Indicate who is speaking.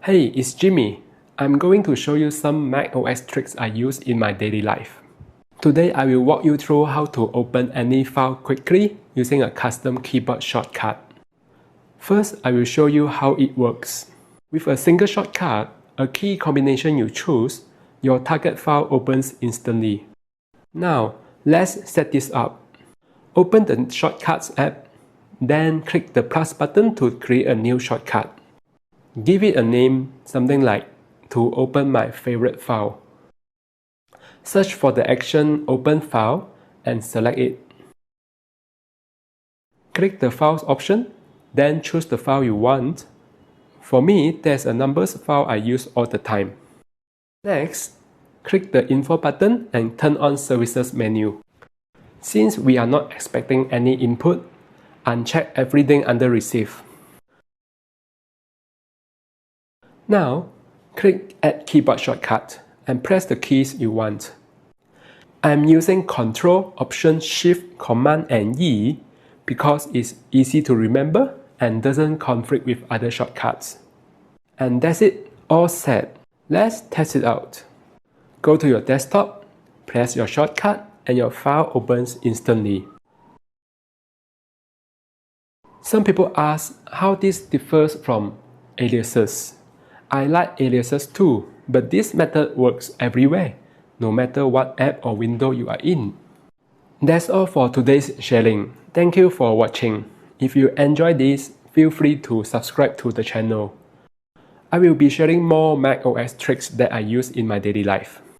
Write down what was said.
Speaker 1: Hey, it's Jimmy. I'm going to show you some macOS tricks I use in my daily life. Today I will walk you through how to open any file quickly using a custom keyboard shortcut. First, I will show you how it works. With a single shortcut, a key combination you choose, your target file opens instantly. Now, let's set this up. Open the Shortcuts app, then click the plus button to create a new shortcut. Give it a name, something like "to open my favorite file." Search for the action Open File and select it. Click the Files option, then choose the file you want. For me, there's a numbers file I use all the time. Next, click the Info button and turn on Services menu. Since we are not expecting any input, uncheck everything under Receive. Now, click Add Keyboard Shortcut and press the keys you want. I'm using Ctrl, Option, Shift, Command and E because it's easy to remember and doesn't conflict with other shortcuts. And that's it, all set. Let's test it out. Go to your desktop, press your shortcut, and your file opens instantly. Some people ask how this differs from aliases. I like aliases too, but this method works everywhere, no matter what app or window you are in. That's all for today's sharing. Thank you for watching. If you enjoyed this, feel free to subscribe to the channel. I will be sharing more macOS tricks that I use in my daily life.